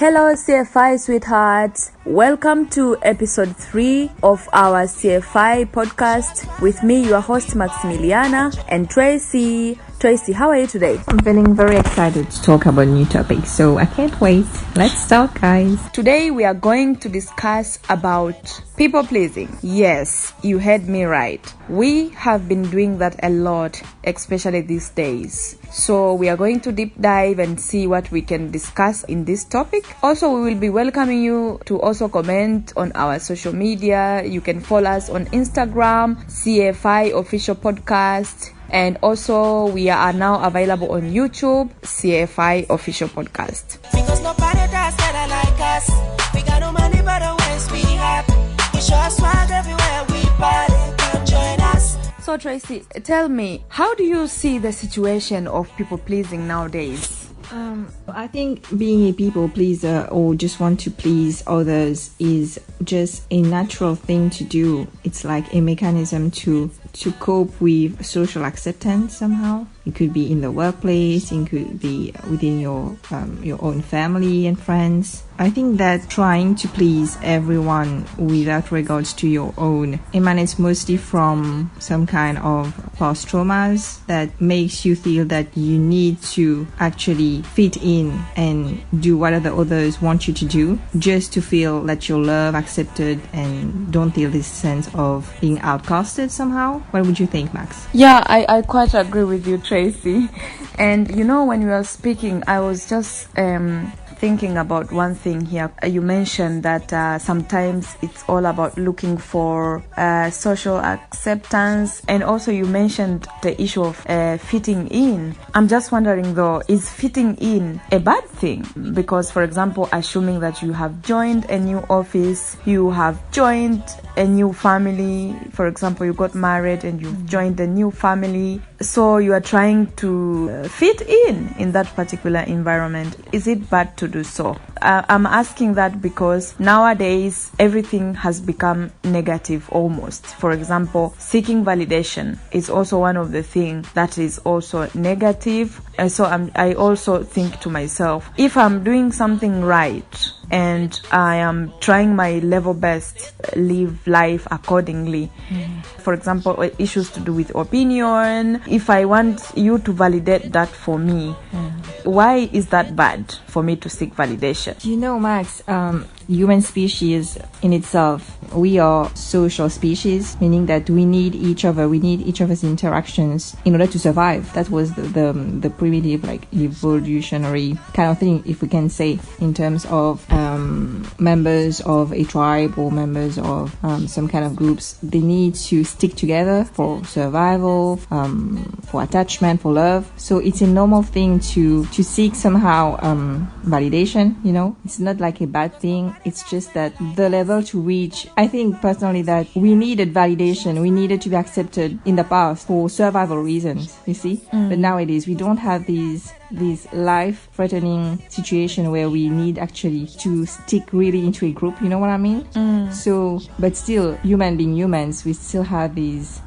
Hello CFI sweethearts, welcome to episode 3 of our CFI podcast with me, your host Maximiliana and Tracy. Tracy, how are you today? I'm feeling very excited to talk about new topics, so I can't wait. Let's start, guys. Today we are going to discuss about people pleasing. Yes, you heard me right. We have been doing that a lot, especially these days. So we are going to deep dive and see what we can discuss in this topic. Also, we will be welcoming you to also comment on our social media. You can follow us on Instagram, CFI Official Podcast. And also, we are now available on YouTube, CFI Official Podcast. Because nobody does better like us. We got no money, but always we happy. We show swag everywhere we party. Come join us. So Tracy, tell me, how do you see the situation of people pleasing nowadays? I think being a people pleaser or just want to please others is just a natural thing to do. It's like a mechanism to cope with social acceptance somehow. It could be in the workplace, it could be within your own family and friends. I think that trying to please everyone without regards to your own emanates mostly from some kind of past traumas that makes you feel that you need to actually fit in and do whatever others want you to do just to feel that you're loved, accepted, and don't feel this sense of being outcasted somehow. What would you think, Max? Yeah, I quite agree with you, Tracy. And you know, when you were speaking, I was just thinking about one thing here. You mentioned that sometimes it's all about looking for social acceptance, and also you mentioned the issue of fitting in. I'm just wondering though, is fitting in a bad thing? Because, for example, assuming that you have joined a new office, you have joined a new family, for example, you got married and you've joined a new family, so you are trying to fit in that particular environment. Is it bad to do so? I'm asking that because nowadays everything has become negative almost. For example, seeking validation is also one of the things that is also negative. And so I also think to myself, if I'm doing something right and I am trying my level best, live life accordingly. For example, issues to do with opinion, if I want you to validate that for me, why is that bad for me to seek validation? You know, Max, human species in itself, we are social species, meaning that we need each other, we need each other's interactions in order to survive. That was the primitive, like, evolutionary kind of thing, if we can say, in terms of members of a tribe or members of some kind of groups. They need to stick together for survival, for attachment, for love. So it's a normal thing to seek somehow validation, you know. It's not like a bad thing. It's just that the level to reach, I think personally that we needed validation. We needed to be accepted in the past for survival reasons, you see. But nowadays we don't have these life-threatening situation where we need actually to stick really into a group, you know what I mean? So, but still, human being humans, we still have these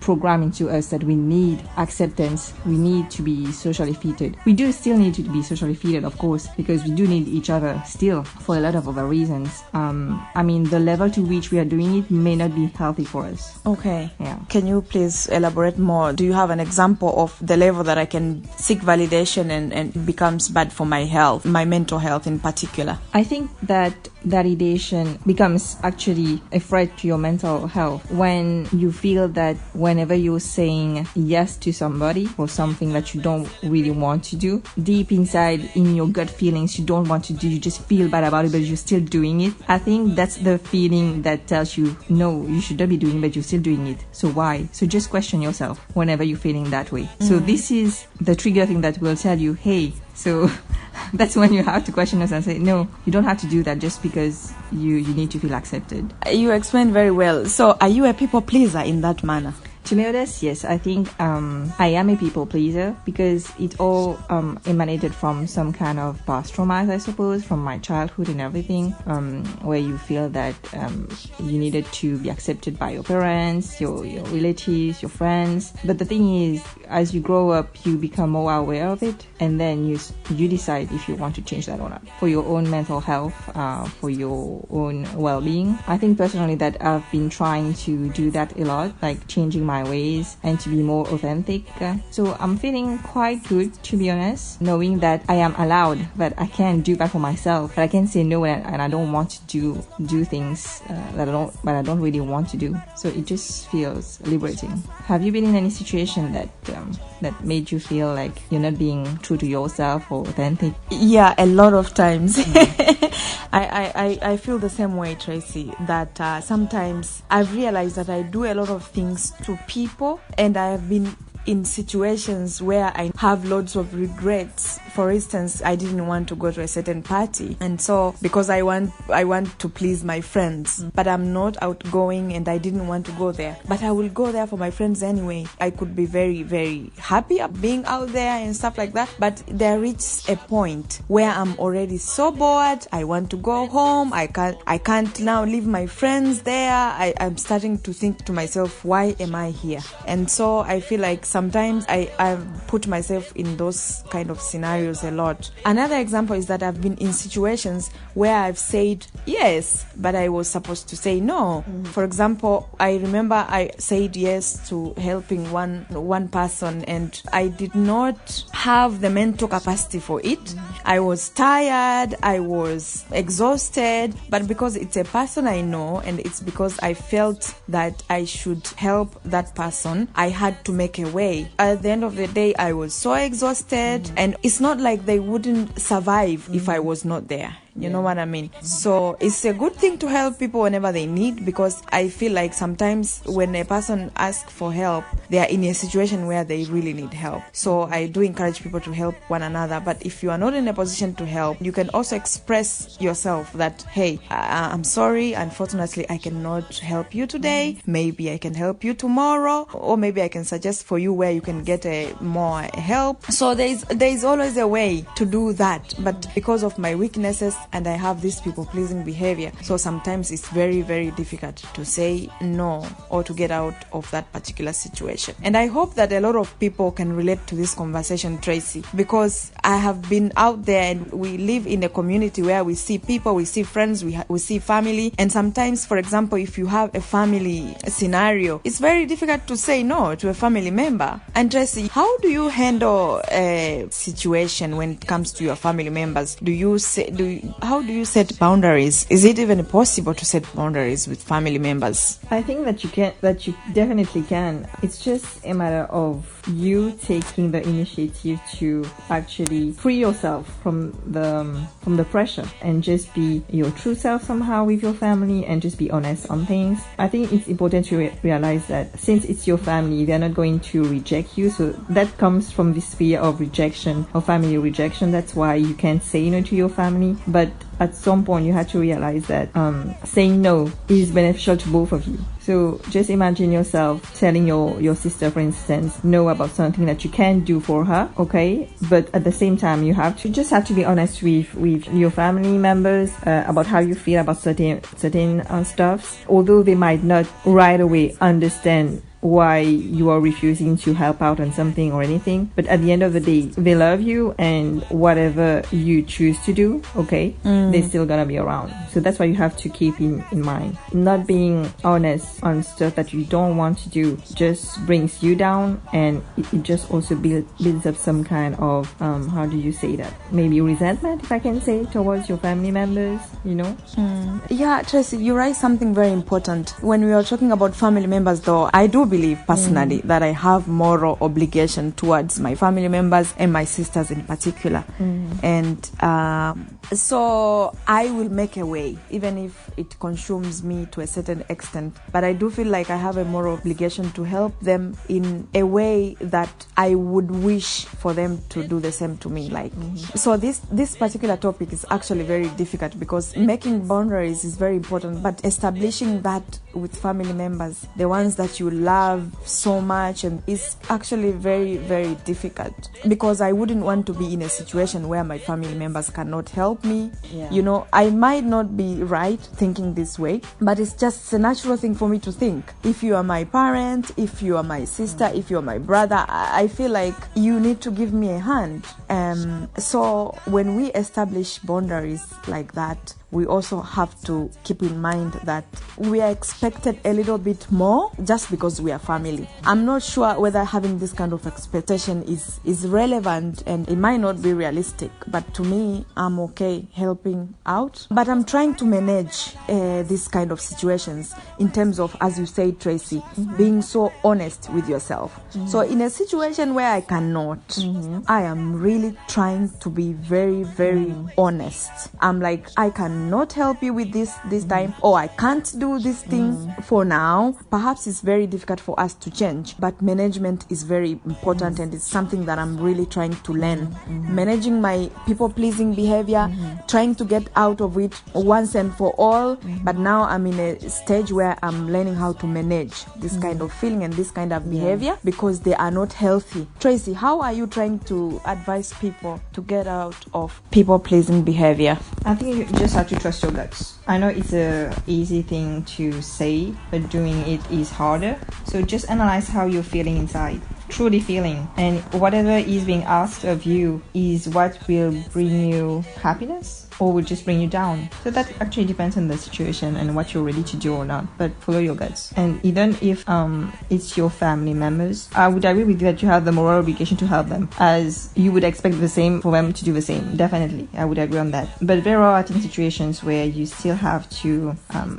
program into us that we need acceptance, we need to be socially fitted. We do still need to be socially fitted, of course, because we do need each other still for a lot of other reasons. I mean, the level to which we are doing it may not be healthy for us. Okay. Yeah. Can you please elaborate more? Do you have an example of the level that I can seek validation and it becomes bad for my health, my mental health in particular? I think that validation becomes actually a threat to your mental health when you feel that whenever you're saying yes to somebody or something that you don't really want to do, deep inside in your gut feelings you don't want to do, you just feel bad about it but you're still doing it. I think that's the feeling that tells you no, you should not be doing it but you're still doing it. So why? So just question yourself whenever you're feeling that way. So this is the trigger thing that will tell you, hey, so that's when you have to question us and say, no, you don't have to do that just because you need to feel accepted. You explained very well. So are you a people pleaser in that manner? To be honest, yes, I think I am a people pleaser because it all emanated from some kind of past traumas, I suppose, from my childhood and everything, where you feel that you needed to be accepted by your parents, your relatives, your friends. But the thing is, as you grow up, you become more aware of it, and then you decide if you want to change that or not, for your own mental health, for your own well-being. I think personally that I've been trying to do that a lot, like changing my ways and to be more authentic. So I'm feeling quite good, to be honest, knowing that I am allowed, but I can't do that for myself. But I can say no, and I don't want to do things that I don't really want to do. So it just feels liberating. Have you been in any situation that made you feel like you're not being true to yourself or authentic? Yeah, a lot of times. I feel the same way, Tracy, that sometimes I've realized that I do a lot of things to people, and I have been in situations where I have loads of regrets. For instance, I didn't want to go to a certain party, and so because I want to please my friends, but I'm not outgoing and I didn't want to go there, but I will go there for my friends anyway. I could be very, very happy of being out there and stuff like that, but there reaches a point where I'm already so bored. I want to go home. I can't now leave my friends there. I'm starting to think to myself, why am I here? And so I feel like sometimes I've put myself in those kind of scenarios a lot. Another example is that I've been in situations where I've said yes, but I was supposed to say no. For example, I remember I said yes to helping one person, and I did not have the mental capacity for it. I was tired, I was exhausted, but because it's a person I know, and it's because I felt that I should help that person, I had to make a way. At the end of the day, I was so exhausted, and it's not like they wouldn't survive if I was not there. You know what I mean? So it's a good thing to help people whenever they need, because I feel like sometimes when a person asks for help, they are in a situation where they really need help. So I do encourage people to help one another. But if you are not in a position to help, you can also express yourself that, hey, I'm sorry, unfortunately, I cannot help you today. Maybe I can help you tomorrow, or maybe I can suggest for you where you can get more help. So there's always a way to do that. But because of my weaknesses, and I have this people-pleasing behavior, so sometimes it's very, very difficult to say no or to get out of that particular situation. And I hope that a lot of people can relate to this conversation, Tracy, because I have been out there, and we live in a community where we see people, we see friends, we see family, and sometimes, for example, if you have a family scenario, it's very difficult to say no to a family member. And Tracy, how do you handle a situation when it comes to your family members? How do you set boundaries? Is it even possible to set boundaries with family members? I think that you definitely can. It's just a matter of you taking the initiative to actually free yourself from the pressure and just be your true self somehow with your family, and just be honest on things. I think it's important to realize that since it's your family, they're not going to reject you. So that comes from this fear of rejection, of family rejection. That's why you can't say no to your family. But at some point you have to realize that saying no is beneficial to both of you. So just imagine yourself telling your sister, for instance, no about something that you can't do for her, okay? But at the same time, you have to be honest with your family members about how you feel about certain stuffs, although they might not right away understand why you are refusing to help out on something or anything. But at the end of the day, they love you, and whatever you choose to do, okay, they're still gonna be around. So that's why you have to keep in mind. Not being honest on stuff that you don't want to do just brings you down, and it just also builds up some kind of how do you say that, maybe resentment, if I can say, towards your family members, you know. Yeah, Tracy, you write something very important. When we are talking about family members, though, I do believe personally that I have moral obligation towards my family members and my sisters in particular. And so I will make a way, even if it consumes me to a certain extent. But I do feel like I have a moral obligation to help them in a way that I would wish for them to do the same to me. Like, so this particular topic is actually very difficult, because making boundaries is very important, but establishing that with family members, the ones that you love so much, and is actually very, very difficult, because I wouldn't want to be in a situation where my family members cannot help me. You know, I might not be right thinking this way, but it's just a natural thing for me to think. If you are my parent, if you are my sister, if you are my brother, I feel like you need to give me a hand. So when we establish boundaries like that, we also have to keep in mind that we are expected a little bit more just because we are family. I'm not sure whether having this kind of expectation is relevant, and it might not be realistic, but to me, I'm okay helping out. But I'm trying to manage these kind of situations in terms of, as you said, Tracy, being so honest with yourself. So in a situation where I cannot, I am really trying to be very, very honest. I'm like, I cannot help you with this time, or I can't do this thing for now. Perhaps it's very difficult for us to change, but management is very important, and it's something that I'm really trying to learn. Managing my people-pleasing behavior, trying to get out of it once and for all. But now I'm in a stage where I'm learning how to manage this kind of feeling and this kind of behavior, because they are not healthy. Tracy, how are you trying to advise people to get out of people-pleasing behavior? I think you just have to trust your guts. I know it's a easy thing to say, but doing it is harder. So just analyze how you're feeling inside. Truly feeling, and whatever is being asked of you is what will bring you happiness or will just bring you down. So that actually depends on the situation and what you're ready to do or not, but follow your guts. And even if it's your family members, I would agree with you that you have the moral obligation to help them, as you would expect the same for them to do the same. Definitely, I would agree on that. But there are, I think, situations where you still have to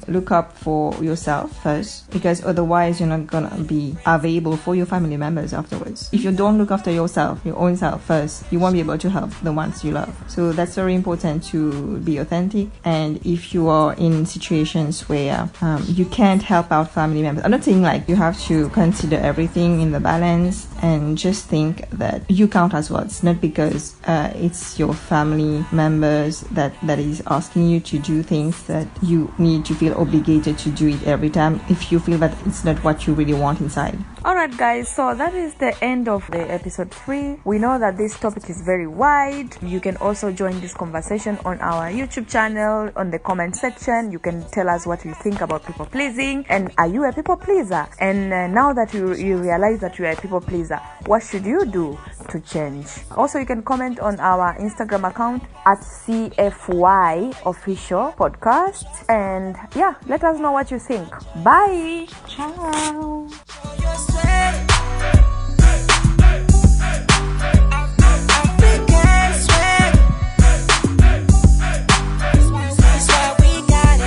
look up for yourself first, because otherwise you're not gonna be available for your family members afterwards. If you don't look after yourself, your own self first, you won't be able to help the ones you love. So that's very important, to be authentic. And if you are in situations where you can't help out family members, I'm not saying like you have to consider everything in the balance and just think that you count as well. It's not because it's your family members that is asking you to do things that you need to feel obligated to do it every time, if you feel that it's not what you really want inside. Alright guys, so that is the end of the episode 3. We know that this topic is very wide. You can also join this conversation on our YouTube channel, on the comment section. You can tell us what you think about people pleasing, and are you a people pleaser? And now that you realize that you are a people pleaser, what should you do to change? Also, you can comment on our Instagram account at CFY Official Podcast, and yeah, let us know what you think. Bye. Ciao.